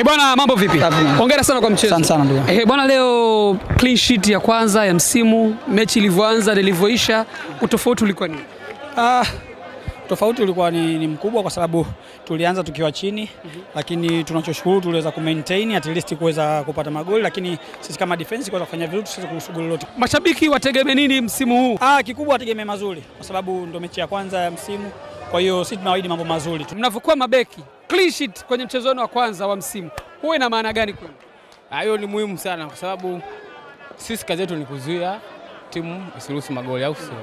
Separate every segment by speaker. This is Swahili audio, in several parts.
Speaker 1: Bwana, mambo vipi? Hongera sana kwa mchezo.
Speaker 2: Asante sana ndugu.
Speaker 1: Bwana, leo clean sheet ya kwanza ya msimu, mechi ilivyoanza na ilivyoisha, utofauti ulikuwa nini?
Speaker 2: Tofauti ulikuwa ni mkubwa kwa sababu tulianza tukiwa chini, lakini tunachoshukuru tuliweza kumaintain at least kuweza kupata magoli, lakini sisi kama defense kuweza kufanya vizuri, sisi kuhusu goli lote.
Speaker 1: Mashabiki wategemea nini msimu huu?
Speaker 2: Kikubwa wategemea mazuri kwa sababu ndio mechi ya kwanza ya msimu. Kwa hiyo sisi tunawaahidi mambo mazuri.
Speaker 1: Mnavyokuwa mabeki, clean sheet kwenye mchezo wenu wa kwanza wa msimu, huwa ina maana gani kwenu?
Speaker 3: Hiyo ni muhimu sana kwa sababu sisi kazi yetu ni kuzuia timu isiruhusu magoli, au sio?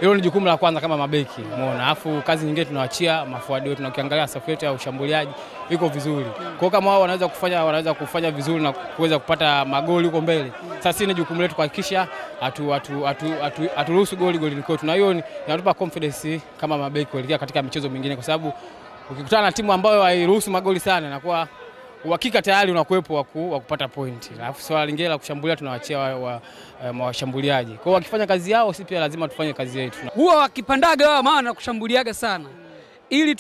Speaker 3: Hilo ni jukumu la kwanza kama mabeki, umeona. Alafu kazi nyingine tunawaachia mafuadi wetu, na ukiangalia safu yetu ya ushambuliaji iko vizuri. Kwa hiyo kama wao wanaweza kufanya vizuri na kuweza kupata magoli huko mbele, sasa sisi ni jukumu letu kuhakikisha haturuhusu goli ni kwetu, na hiyo inatupa confidence kama mabeki kuelekea katika michezo mingine, kwa sababu ukikutana na timu ambayo hairuhusu magoli sana, inakuwa uhakika tayari unakuepo wa kupata point. Alafu swala lingine la kushambulia tunawaachia washambuliaji. Kwa hiyo wakifanya kazi yao, sisi pia lazima tufanye kazi yetu.
Speaker 1: Huwa wakipandaga wao maana kushambuliaga sana, ili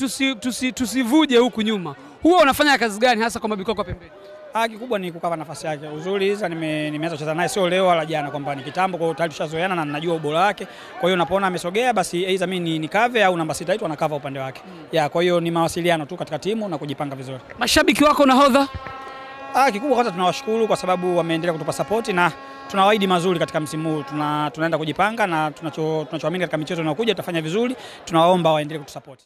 Speaker 1: tusivuje huku nyuma. Huwa unafanya kazi gani hasa kwa mabeki wako pembeni?
Speaker 2: Kikubwa ni kukava nafasi yake. Uzuri hizo nimeanza kucheza naye sio leo wala jana, kwamba ni kitambo, kwa hiyo tayari tushazoeana na ninajua ubora wake. Kwa hiyo unapoona amesogea, basi aidha mimi ni kave au namba 6 anakava upande wake. Kwa hiyo ni mawasiliano tu katika timu na kujipanga vizuri.
Speaker 1: Mashabiki wako nahodha?
Speaker 2: Kikubwa kwanza tunawashukuru kwa sababu wameendelea kutupa support na tunawaahidi mazuri katika msimu huu. Tunaenda kujipanga na tunachoamini katika michezo inayokuja tutafanya vizuri. Tunawaomba waendelee kutusupport.